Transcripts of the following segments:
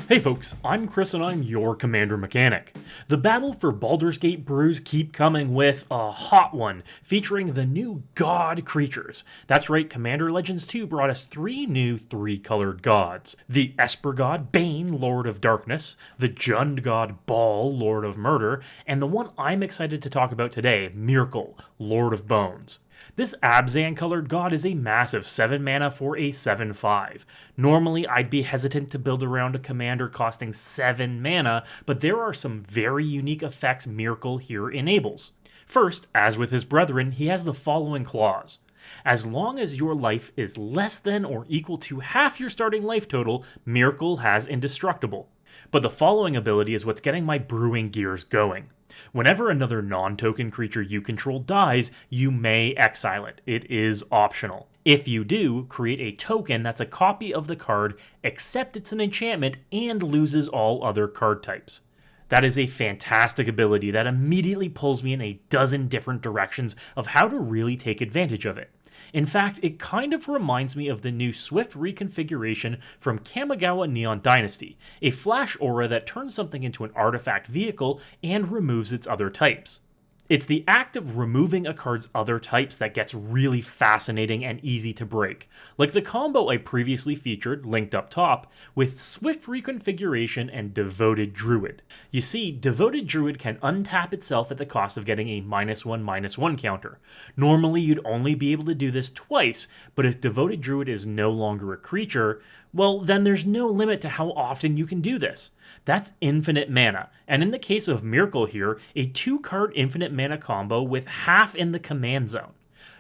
Hey folks, I'm Chris and I'm your Commander Mechanic. The battle for Baldur's Gate brews keep coming with a hot one, featuring the new God creatures. That's right, Commander Legends 2 brought us 3 new 3-colored gods. The Esper God, Bane, Lord of Darkness, the Jund God, Baal, Lord of Murder, and the one I'm excited to talk about today, Myrkul, Lord of Bones. This Abzan colored god is a massive 7 mana for a 7/5. Normally I'd be hesitant to build around a commander costing 7 mana, but there are some very unique effects Myrkul here enables. First, as with his brethren, he has the following clause. As long as your life is less than or equal to half your starting life total, Myrkul has Indestructible. But the following ability is what's getting my brewing gears going. Whenever another non-token creature you control dies, you may exile it. It is optional. If you do, create a token that's a copy of the card, except it's an enchantment, and loses all other card types. That is a fantastic ability that immediately pulls me in a dozen different directions of how to really take advantage of it. In fact, it kind of reminds me of the new Swift reconfiguration from Kamigawa Neon Dynasty, a flash aura that turns something into an artifact vehicle and removes its other types. It's the act of removing a card's other types that gets really fascinating and easy to break, like the combo I previously featured, linked up top, with Swift Reconfiguration and Devoted Druid. You see, Devoted Druid can untap itself at the cost of getting a -1/-1 counter. Normally you'd only be able to do this twice, but if Devoted Druid is no longer a creature, well, then there's no limit to how often you can do this. That's infinite mana, and in the case of Myrkul here, a 2-card infinite mana combo with half in the command zone.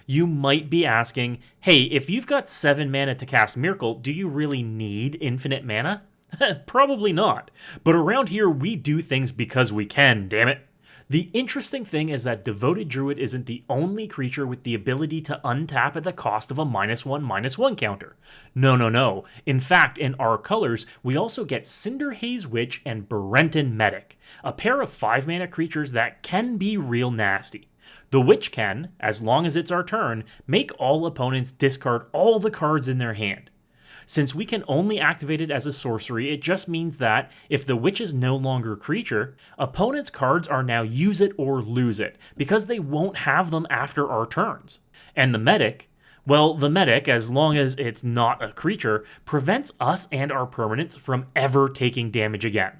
You might be asking, hey, if you've got 7 mana to cast Myrkul, do you really need infinite mana? Probably not, but around here we do things because we can, damn it. The interesting thing is that Devoted Druid isn't the only creature with the ability to untap at the cost of a -1/-1 counter. No. In fact, in our colors, we also get Cinderhaze Witch and Berenton Medic, a pair of 5-mana creatures that can be real nasty. The Witch can, as long as it's our turn, make all opponents discard all the cards in their hand. Since we can only activate it as a sorcery, it just means that, if the Witch is no longer a creature, opponents' cards are now use it or lose it, because they won't have them after our turns. And the Medic, well, the Medic, as long as it's not a creature, prevents us and our permanents from ever taking damage again.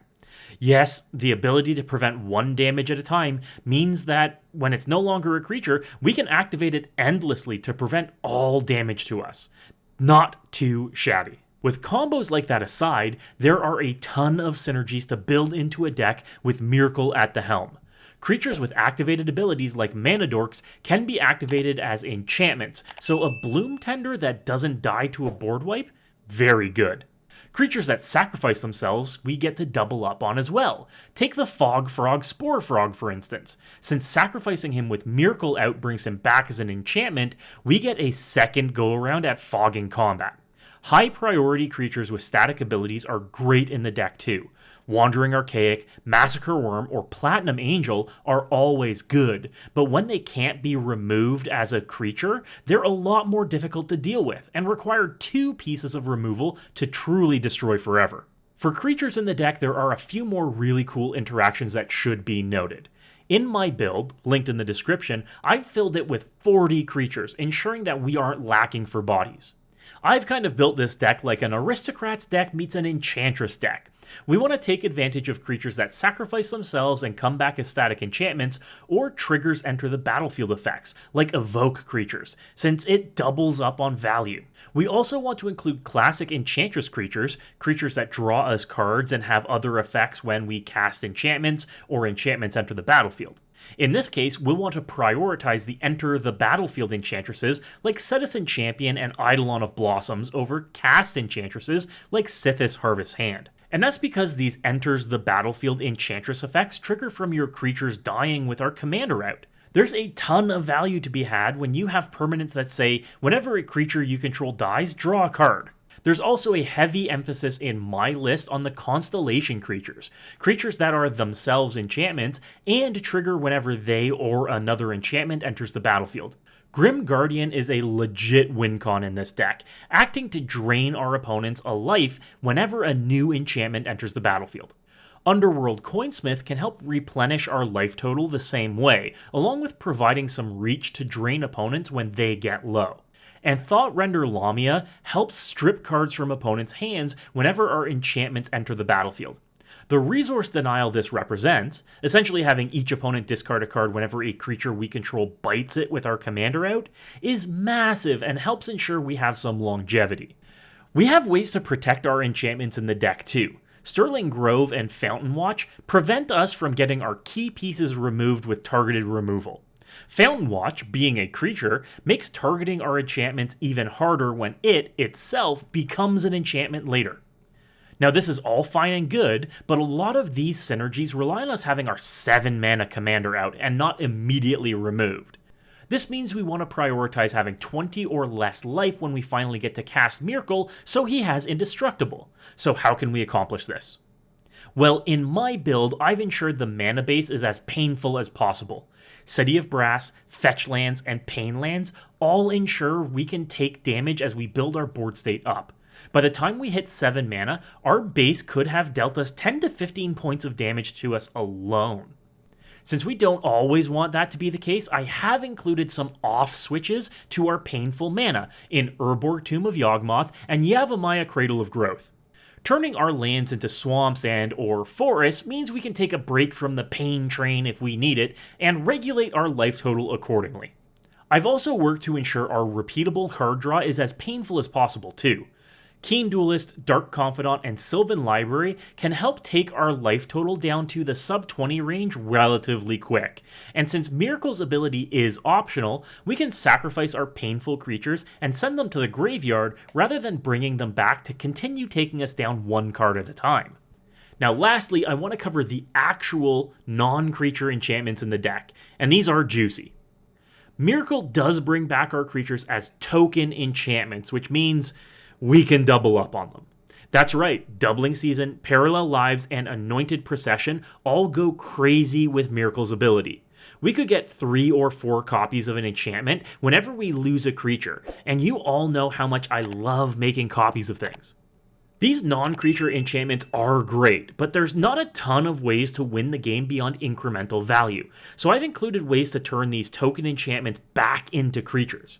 Yes, the ability to prevent 1 damage at a time means that, when it's no longer a creature, we can activate it endlessly to prevent all damage to us. Not too shabby. With combos like that aside, there are a ton of synergies to build into a deck with Myrkul at the helm. Creatures with activated abilities like Mana Dorks can be activated as enchantments, so a Bloom Tender that doesn't die to a board wipe? Very good. Creatures that sacrifice themselves, we get to double up on as well. Take the Fog Frog Spore Frog, for instance. Since sacrificing him with Myrkul out brings him back as an enchantment, we get a second go-around at fogging combat. High priority creatures with static abilities are great in the deck too. Wandering Archaic, Massacre Worm, or Platinum Angel are always good, but when they can't be removed as a creature, they're a lot more difficult to deal with, and require 2 pieces of removal to truly destroy forever. For creatures in the deck, there are a few more really cool interactions that should be noted. In my build, linked in the description, I've filled it with 40 creatures, ensuring that we aren't lacking for bodies. I've kind of built this deck like an Aristocrats deck meets an Enchantress deck. We want to take advantage of creatures that sacrifice themselves and come back as static enchantments, or triggers enter the battlefield effects, like Evoke creatures, since it doubles up on value. We also want to include classic Enchantress creatures, creatures that draw us cards and have other effects when we cast enchantments, or enchantments enter the battlefield. In this case, we'll want to prioritize the enter the battlefield enchantresses like Citizen Champion and Eidolon of Blossoms over cast enchantresses like Sithis Harvest Hand. And that's because these enters the battlefield enchantress effects trigger from your creatures dying with our commander out. There's a ton of value to be had when you have permanents that say, whenever a creature you control dies, draw a card. There's also a heavy emphasis in my list on the constellation creatures, creatures that are themselves enchantments and trigger whenever they or another enchantment enters the battlefield. Grim Guardian is a legit win con in this deck, acting to drain our opponents a life whenever a new enchantment enters the battlefield. Underworld Coinsmith can help replenish our life total the same way, along with providing some reach to drain opponents when they get low. And Thought Render Lamia helps strip cards from opponents' hands whenever our enchantments enter the battlefield. The resource denial this represents, essentially having each opponent discard a card whenever a creature we control bites it with our commander out, is massive and helps ensure we have some longevity. We have ways to protect our enchantments in the deck too. Sterling Grove and Fountain Watch prevent us from getting our key pieces removed with targeted removal. Fountain Watch, being a creature, makes targeting our enchantments even harder when it, itself, becomes an enchantment later. Now this is all fine and good, but a lot of these synergies rely on us having our 7 mana commander out and not immediately removed. This means we want to prioritize having 20 or less life when we finally get to cast Myrkul so he has Indestructible. So how can we accomplish this? Well, in my build, I've ensured the mana base is as painful as possible. City of Brass, Fetch Lands, and Pain Lands all ensure we can take damage as we build our board state up. By the time we hit 7 mana, our base could have dealt us 10 to 15 points of damage to us alone. Since we don't always want that to be the case, I have included some off switches to our painful mana in Urborg Tomb of Yawgmoth and Yavimaya Cradle of Growth. Turning our lands into swamps and or forests means we can take a break from the pain train if we need it and regulate our life total accordingly. I've also worked to ensure our repeatable card draw is as painful as possible too. Keen Duelist, Dark Confidant, and Sylvan Library can help take our life total down to the sub-20 range relatively quick. And since Myrkul's ability is optional, we can sacrifice our painful creatures and send them to the graveyard rather than bringing them back to continue taking us down one card at a time. Now lastly, I want to cover the actual non-creature enchantments in the deck, and these are juicy. Myrkul does bring back our creatures as token enchantments, which means we can double up on them. That's right, Doubling Season, Parallel Lives, and Anointed Procession all go crazy with Myrkul's ability. We could get 3 or 4 copies of an enchantment whenever we lose a creature, and you all know how much I love making copies of things. These non-creature enchantments are great, but there's not a ton of ways to win the game beyond incremental value, so I've included ways to turn these token enchantments back into creatures.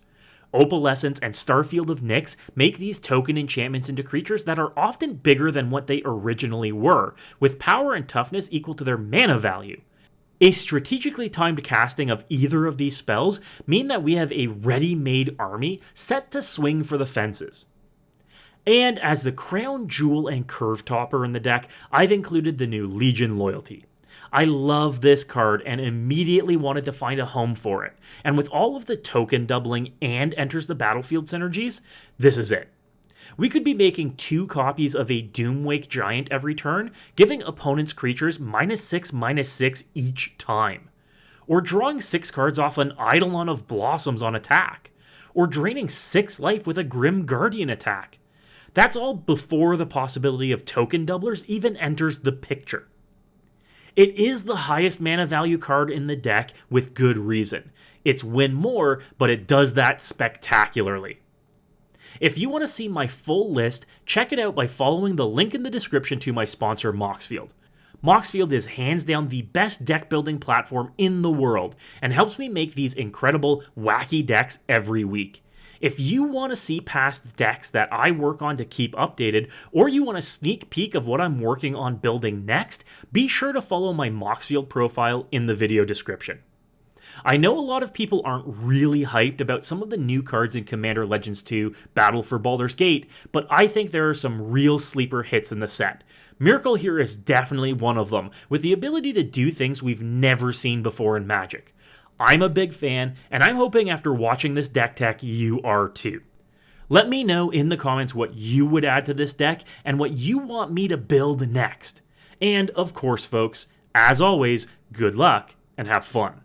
Opalescence and Starfield of Nyx make these token enchantments into creatures that are often bigger than what they originally were, with power and toughness equal to their mana value. A strategically timed casting of either of these spells mean that we have a ready-made army set to swing for the fences. And as the crown jewel and curve topper in the deck, I've included the new Legion Loyalty. I love this card and immediately wanted to find a home for it, and with all of the token doubling and enters the battlefield synergies, this is it. We could be making 2 copies of a Doomwake Giant every turn, giving opponents' creatures -6/-6 each time. Or drawing 6 cards off an Eidolon of Blossoms on attack. Or draining 6 life with a Grim Guardian attack. That's all before the possibility of token doublers even enters the picture. It is the highest mana value card in the deck with good reason. It's win more, but it does that spectacularly. If you want to see my full list, check it out by following the link in the description to my sponsor Moxfield. Moxfield is hands down the best deck building platform in the world and helps me make these incredible, wacky decks every week. If you want to see past decks that I work on to keep updated, or you want a sneak peek of what I'm working on building next, be sure to follow my Moxfield profile in the video description. I know a lot of people aren't really hyped about some of the new cards in Commander Legends 2 Battle for Baldur's Gate, but I think there are some real sleeper hits in the set. Myrkul here is definitely one of them, with the ability to do things we've never seen before in Magic. I'm a big fan, and I'm hoping after watching this deck tech, you are too. Let me know in the comments what you would add to this deck and what you want me to build next. And of course, folks, as always, good luck and have fun.